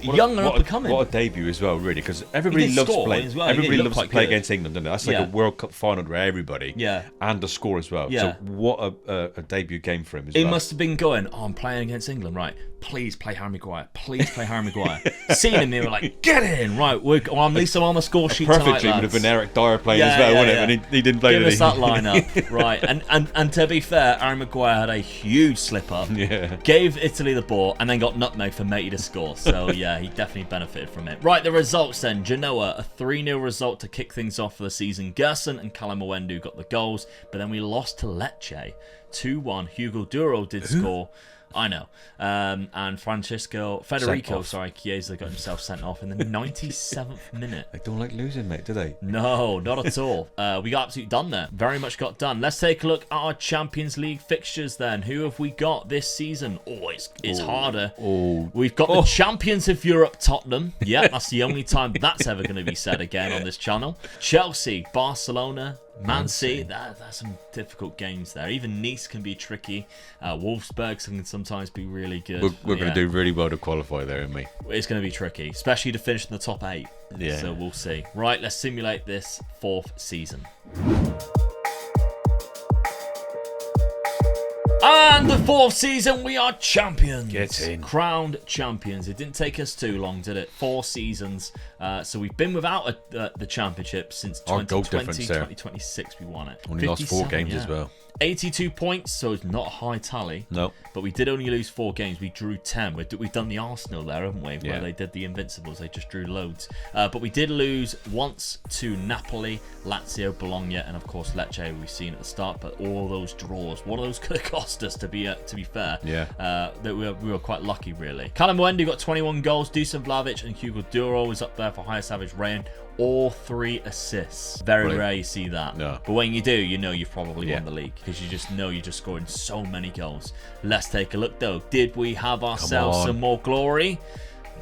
young and up and coming. What a debut as well, really, because everybody loves playing. Well. Everybody loves to play against England, doesn't it? That's like a World Cup final for everybody. Yeah. And a score as well. Yeah. So what a debut game for him as well. He must have been going, I'm playing against England, right? Please play Harry Maguire. Please play Harry Maguire. Seeing him, they were like, get in, right? At least I'm on the score sheet tonight, perfectly would have been Eric Dyer playing as well, wouldn't it? And he didn't play. Give us that lineup, right? And to be fair, Harry Maguire had a huge slip up. Yeah. Gave Italy the ball and then got nutmegged for Matey to score. So yeah, he definitely benefited from it. Right, the results then. Genoa, a 3-0 result to kick things off for the season. Gerson and Calamuendu got the goals, but then we lost to Lecce 2-1. Hugo Duro did score. I know. And Federico Chiesa got himself sent off in the 97th minute. They don't like losing, mate, do they? No, not at all. We got absolutely done there. Very much got done. Let's take a look at our Champions League fixtures then. Who have we got this season? It's harder. We've got the champions of Europe, Tottenham. Yeah, that's the only time that's ever going to be said again on this channel. Chelsea, Barcelona, Man City, that's some difficult games there. Even Nice can be tricky. Wolfsburg can sometimes be really good. We're going to do really well to qualify there, aren't we? It's going to be tricky, especially to finish in the top 8. Yeah. So we'll see. Right, let's simulate this 4th season. And the 4th season, we are champions. Get in. Crowned champions. It didn't take us too long, did it? 4 seasons. So we've been without the championship since 2020, 2026 we won it. Only lost 4 games as well. 82 points, so it's not a high tally. No. But we did only lose 4 games. We drew 10. We've done the Arsenal there, haven't we? Where they did the Invincibles. They just drew loads. But we did lose once to Napoli, Lazio, Bologna, and of course Lecce we've seen at the start. But all those draws, what those could have cost us, to be fair. Yeah. That we were quite lucky, really. Calamuendu got 21 goals. Dusan Vlahovic and Hugo Duro was up there for highest average rating. All 3 assists. Very rare you see that. No. But when you do, you know you've probably won the league because you just know you're just scoring so many goals. Let's take a look though. Did we have ourselves some more glory?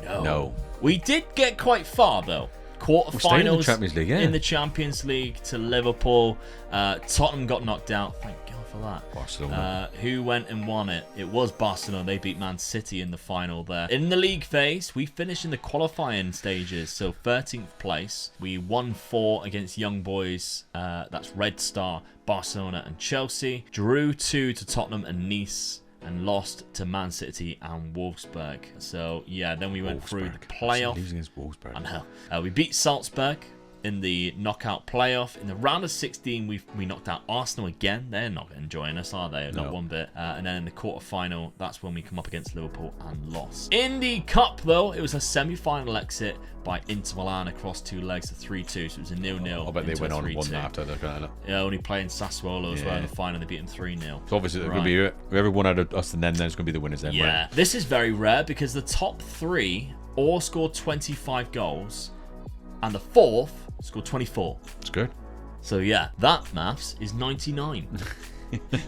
No. We did get quite far though. Quarterfinals in the Champions League to Liverpool. Tottenham got knocked out. Thank God for that. Barcelona. Who went and won it? It was Barcelona. They beat Man City in the final there. In the league phase, we finished in the qualifying stages. So 13th place. We won 4 against Young Boys. That's Red Star, Barcelona and Chelsea. Drew 2 to Tottenham and Nice. And lost to Man City and Wolfsburg. So, yeah, then we went through the playoff. Losing against Wolfsburg. I know. We beat Salzburg in the knockout playoff. In the round of 16, we knocked out Arsenal again. They're not enjoying us, are they? Not one bit. And then in the quarterfinal, that's when we come up against Liverpool and lost. In the cup, though, it was a semi-final exit by Inter Milan across 2 legs to 3-2. So it was a 0-0. I bet they went on and won that after that. Yeah, only playing Sassuolo as well in the final. They beat them 3-0. So obviously, it's going to be whoever won out of us and then there's going to be the winners then. Yeah, right? This is very rare because the top 3 all scored 25 goals and the 4th scored 24. That's good. So yeah, that maths is 99.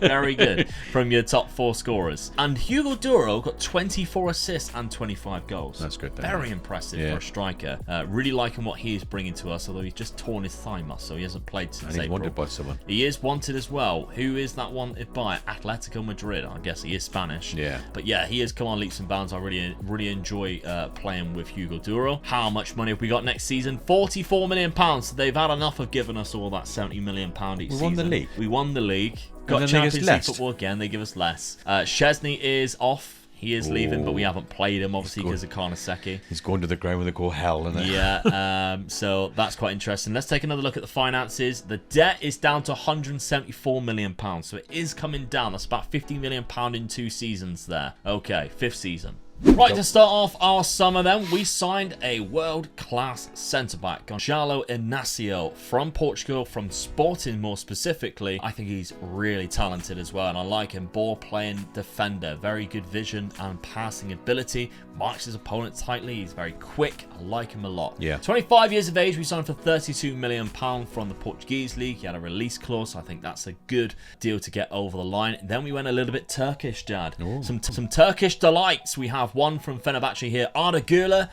Very good from your top 4 scorers. And Hugo Duro got 24 assists and 25 goals. That's good. Very impressive for a striker. Really liking what he is bringing to us, although he's just torn his thigh muscle. He hasn't played since April. April. Wanted by someone. He is wanted as well. Who is that wanted by? Atletico Madrid. I guess he is Spanish. Yeah. But yeah, he has come on leaps and bounds. I really enjoy playing with Hugo Duro. How much money have we got next season? £44 million. So they've had enough of giving us all that £70 million each season. We won the league. We won the league. Got Champions League football again. They give us less. Chesney is off. He is leaving, but we haven't played him, obviously, because of Karnaseki. He's going to the ground where they call hell, isn't it? Yeah, so that's quite interesting. Let's take another look at the finances. The debt is down to £174 million, so it is coming down. That's about £50 million in 2 seasons there. Okay, 5th season. Right, to start off our summer then, we signed a world-class centre-back, Gonçalo Inácio, from Portugal, from Sporting more specifically. I think he's really talented as well, and I like him. Ball-playing defender, very good vision and passing ability, marks his opponent tightly, he's very quick. I like him a lot. Yeah. 25 years of age, we signed for £32 million from the Portuguese league. He had a release clause, so I think that's a good deal to get over the line. Then we went a little bit Turkish, Dad. Some Turkish delights. We have one from Fenerbahce here, Arda Güler.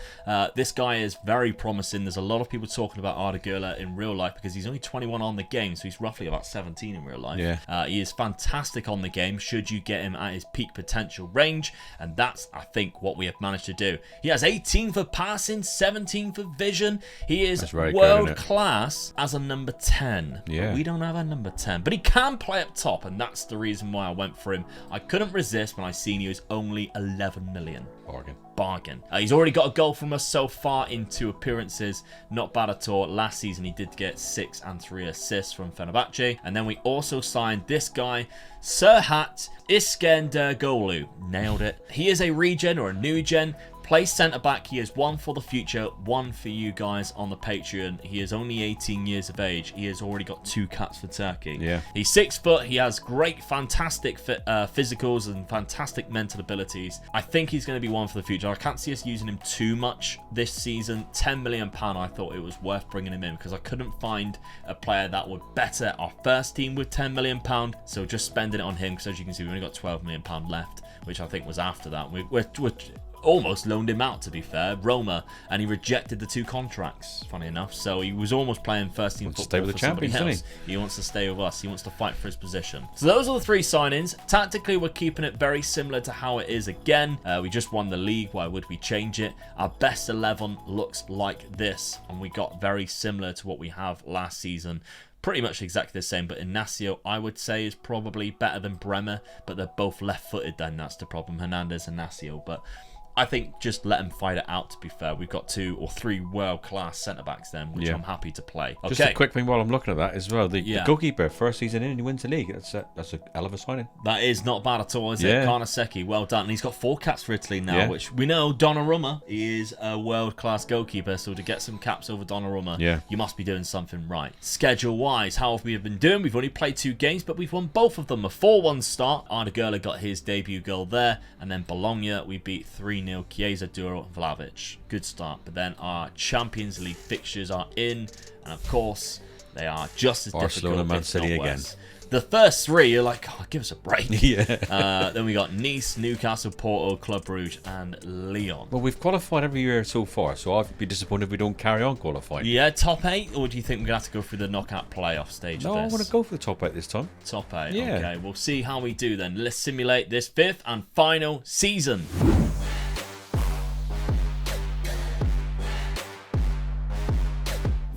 This guy is very promising. There's a lot of people talking about Arda Güler in real life because he's only 21 on the game, so he's roughly about 17 in real life. Yeah. He is fantastic on the game should you get him at his peak potential range, and that's, I think, what we have managed to do. He has 18 for passing, 17 for vision. He is world class as a number 10. Yeah. We don't have a number 10, but he can play up top, and that's the reason why I went for him. I couldn't resist when I seen he was only 11 million. Bargain. He's already got a goal from us so far in 2 appearances. Not bad at all. Last season he did get 6 and 3 assists from Fenerbahce. And then we also signed this guy, Serhat Iskenderoglu. Nailed it. He is a regen or a new gen. Plays centre back. He is one for the future, one for you guys on the Patreon. He is only 18 years of age. He has already got 2 caps for Turkey. Yeah. He's 6 foot. He has great, fantastic physicals and fantastic mental abilities. I think he's going to be one for the future. I can't see us using him too much this season. £10 million. I thought it was worth bringing him in because I couldn't find a player that would better our first team with £10 million. So just spending it on him because, as you can see, we've only got £12 million left, which I think was after that. We're almost loaned him out, to be fair, Roma, and he rejected the 2 contracts, funny enough. So he was almost playing first team football stay with for the somebody champions, else. He wants to stay with us. He wants to fight for his position. So those are the 3 signings. Tactically, we're keeping it very similar to how it is again. We just won the league. Why would we change it? Our best 11 looks like this, and we got very similar to what we have last season. Pretty much exactly the same, but Inácio, I would say, is probably better than Bremer, but they're both left-footed then. That's the problem, Hernandez and Inácio. But I think just let them fight it out, to be fair. We've got 2 or 3 world-class centre-backs then, which I'm happy to play. Okay. Just a quick thing while I'm looking at that as well. The goalkeeper, first season in, and he wins the league. That's a hell of a signing. That is not bad at all, is it? Karnaseki, well done. And he's got 4 caps for Italy now, which we know Donnarumma is a world-class goalkeeper, so to get some caps over Donnarumma, you must be doing something right. Schedule-wise, how have we been doing? We've only played 2 games, but we've won both of them. A 4-1 start. Arda Güler got his debut goal there, and then Bologna, we beat 3-0 Chiesa, Duro, and Vlahovic. Good start. But then our Champions League fixtures are in, and of course, they are just as Barcelona, difficult, Man City again. The first 3, you're like, oh, give us a break. Yeah. Then we got Nice, Newcastle, Porto, Club Brugge, and Lyon. Well, we've qualified every year so far, so I'd be disappointed if we don't carry on qualifying. Yeah, top 8, or do you think we're going to have to go through the knockout playoff stage No, of I this? want to go for the top 8 this time. Top 8, yeah. Okay. We'll see how we do then. Let's simulate this 5th and final season.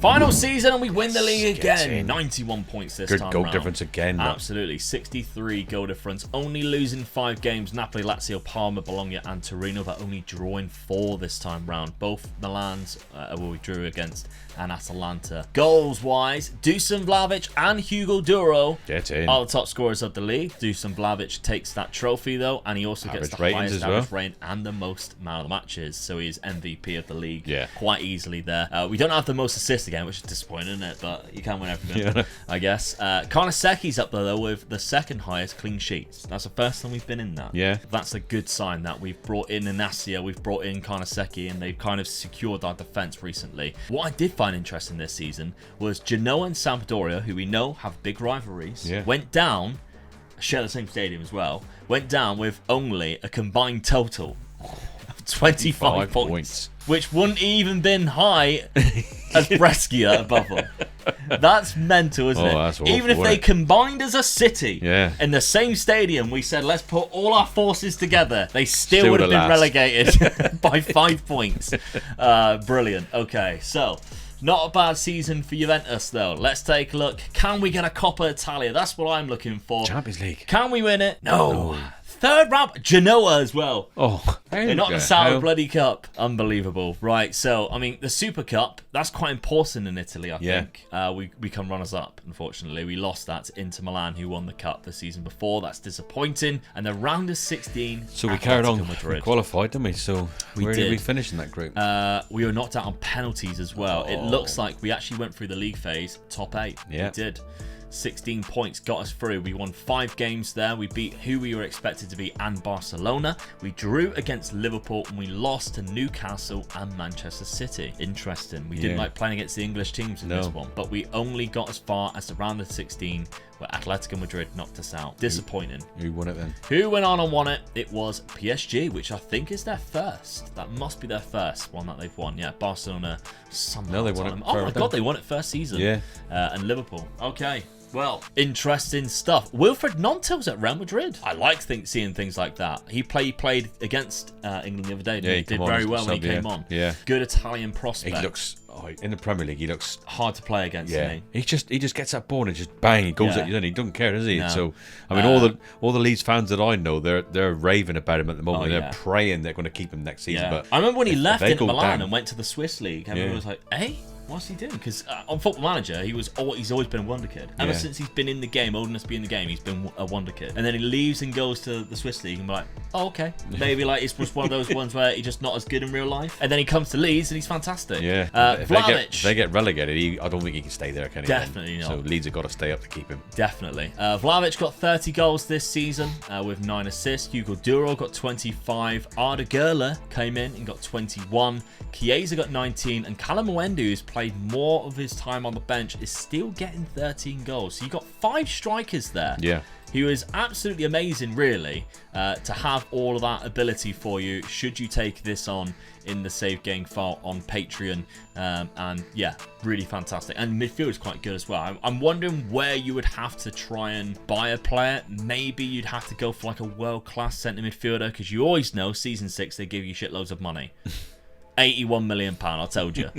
Final season, and we win the league again. 91 points this time Good goal round. difference again. Absolutely. 63 goal difference. Only losing 5 games. Napoli, Lazio, Parma, Bologna, and Torino, but only drawing 4 this time round. Both Milans we drew against, and Atalanta. Goals-wise, Dusan Vlahovic and Hugo Duro Get in. are the top scorers of the league. Dusan Vlahovic takes that trophy, though, and he also gets the highest average rating and the most man of the matches. So he's MVP of the league quite easily there. We don't have the most assists again, which is disappointing, isn't it? But you can win everything, I guess. Karnaseki's up there, though, with the 2nd highest clean sheets. That's the first time we've been in that. Yeah. That's a good sign that we've brought in Inácio, we've brought in Karnaseki, and they've kind of secured our defence recently. What I did find interesting this season was Genoa and Sampdoria, who we know have big rivalries, went down share the same stadium as well, went down with only a combined total of 25 points. Which wouldn't even been high as Brescia above them. That's mental, isn't it? That's awful, even if they combined as a city in the same stadium, we said, let's put all our forces together, they still would have been relegated by 5 points. Brilliant. Okay, so not a bad season for Juventus, though. Let's take a look. Can we get a Coppa Italia? That's what I'm looking for. Champions League. Can we win it? No. Third round, Genoa as well. They knocked us out of the bloody cup. Unbelievable. Right, so, I mean, the Super Cup, that's quite important in Italy, I think. We can run us up, unfortunately. We lost that to Inter Milan, who won the cup the season before. That's disappointing. And the round of 16, so we carried on. We qualified, didn't we? So where did we finish in that group? We were knocked out on penalties as well. It looks like we actually went through the league phase top 8. Yeah. We did. 16 points got us through. We won 5 games there. We beat who we were expected to be and Barcelona. We drew against Liverpool and we lost to Newcastle and Manchester City. Interesting. We didn't like playing against the English teams in this one, but we only got as far as the round of 16 where Atletico Madrid knocked us out. Disappointing. Who won it then? Who went on and won it? It was PSG, which I think is their first. That must be their first one that they've won. Yeah, Barcelona. No, they won it. Oh my God, they won it first season. Yeah. And Liverpool. Okay. Well, interesting stuff. Wilfred Gnonto's at Real Madrid. I like seeing things like that. He played against England the other day. He did very well when he came on. Yeah. Good Italian prospect. He looks in the Premier League. He looks hard to play against. Yeah. He just gets that ball and just bang, he goes at you. Then he doesn't care, does he? No. So I mean, all the Leeds fans that I know, they're raving about him at the moment. They're praying they're going to keep him next season. Yeah. But I remember when he left Inter Milan and went to the Swiss league. Everyone was like, "Hey, what's he doing?" Because on Football Manager, he's always been a wonder kid. Ever since he's been in the game, old enough to be in the game, he's been a wonder kid. And then he leaves and goes to the Swiss league, and we're like, "Oh, okay, maybe like it's just one of those ones where he's just not as good in real life." And then he comes to Leeds and he's fantastic. Yeah, if they get relegated, I don't think he can stay there, can he? Definitely not. So Leeds have got to stay up to keep him. Definitely. Vlahovic got 30 goals this season with 9 assists. Hugo Duro got 25. Arda Güler came in and got 21. Chiesa got 19, and Callum Mwenda, who's played more of his time on the bench, is still getting 13 goals. So you got 5 strikers there. Yeah. He was absolutely amazing, really, to have all of that ability for you should you take this on in the Save Game file on Patreon. And yeah, really fantastic. And midfield is quite good as well. I'm wondering where you would have to try and buy a player. Maybe you'd have to go for like a world-class centre midfielder, because you always know Season 6 they give you shitloads of money. 81 million pound, I told you.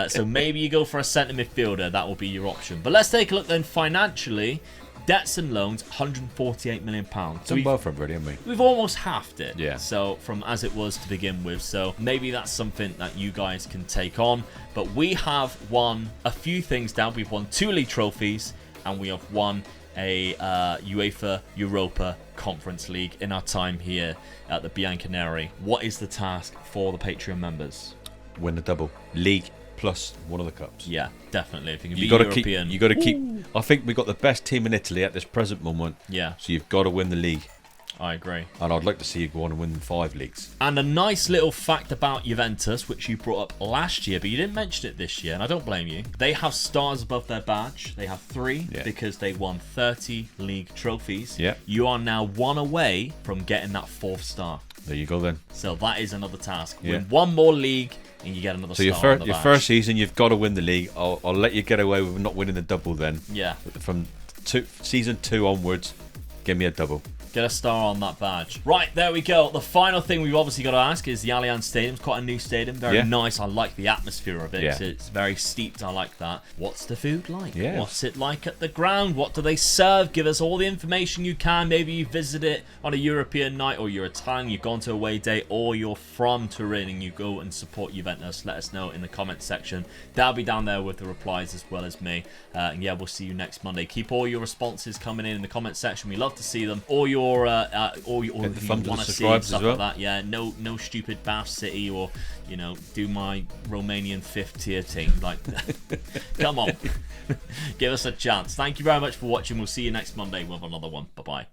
So maybe you go for a centre midfielder. That will be your option. But let's take a look then financially. Debts and loans, 148 million pounds. So well for everybody, haven't we? We've almost halved it. Yeah. So from as it was to begin with. So maybe that's something that you guys can take on. But we have won a few things down. We've won 2 league trophies, and we have won a UEFA Europa Conference League in our time here at the Bianconeri. What is the task for the Patreon members? Win the double league plus one of the cups. Yeah, definitely. If you can be European, you got to keep. I think we got the best team in Italy at this present moment. Yeah. So you've got to win the league. I agree. And I'd like to see you go on and win 5 leagues. And a nice little fact about Juventus, which you brought up last year, but you didn't mention it this year, and I don't blame you. They have stars above their badge. They have 3 because they won 30 league trophies. Yeah. You are now 1 away from getting that 4th star. There you go then. So that is another task. Win 1 more league and you get another star. So your first season, you've got to win the league. I'll let you get away with not winning the double then. Yeah. From season 2 onwards, give me a double. Get a star on that badge. Right, there we go. The final thing we've obviously got to ask is the Allianz Stadium. It's quite a new stadium. Very nice. I like the atmosphere of it. Yeah. It's very steeped. I like that. What's the food like? Yeah. What's it like at the ground? What do they serve? Give us all the information you can. Maybe you visit it on a European night, or you're Italian, you've gone to a away day, or you're from Turin and you go and support Juventus. Let us know in the comments section. That'll be down there with the replies as well as me. And yeah, we'll see you next Monday. Keep all your responses coming in the comments section. We love to see them. All your if you want to see stuff like that. Yeah, no stupid Bath City, or do my Romanian 5th tier thing. Like, come on, give us a chance. Thank you very much for watching. We'll see you next Monday with another one. Bye bye.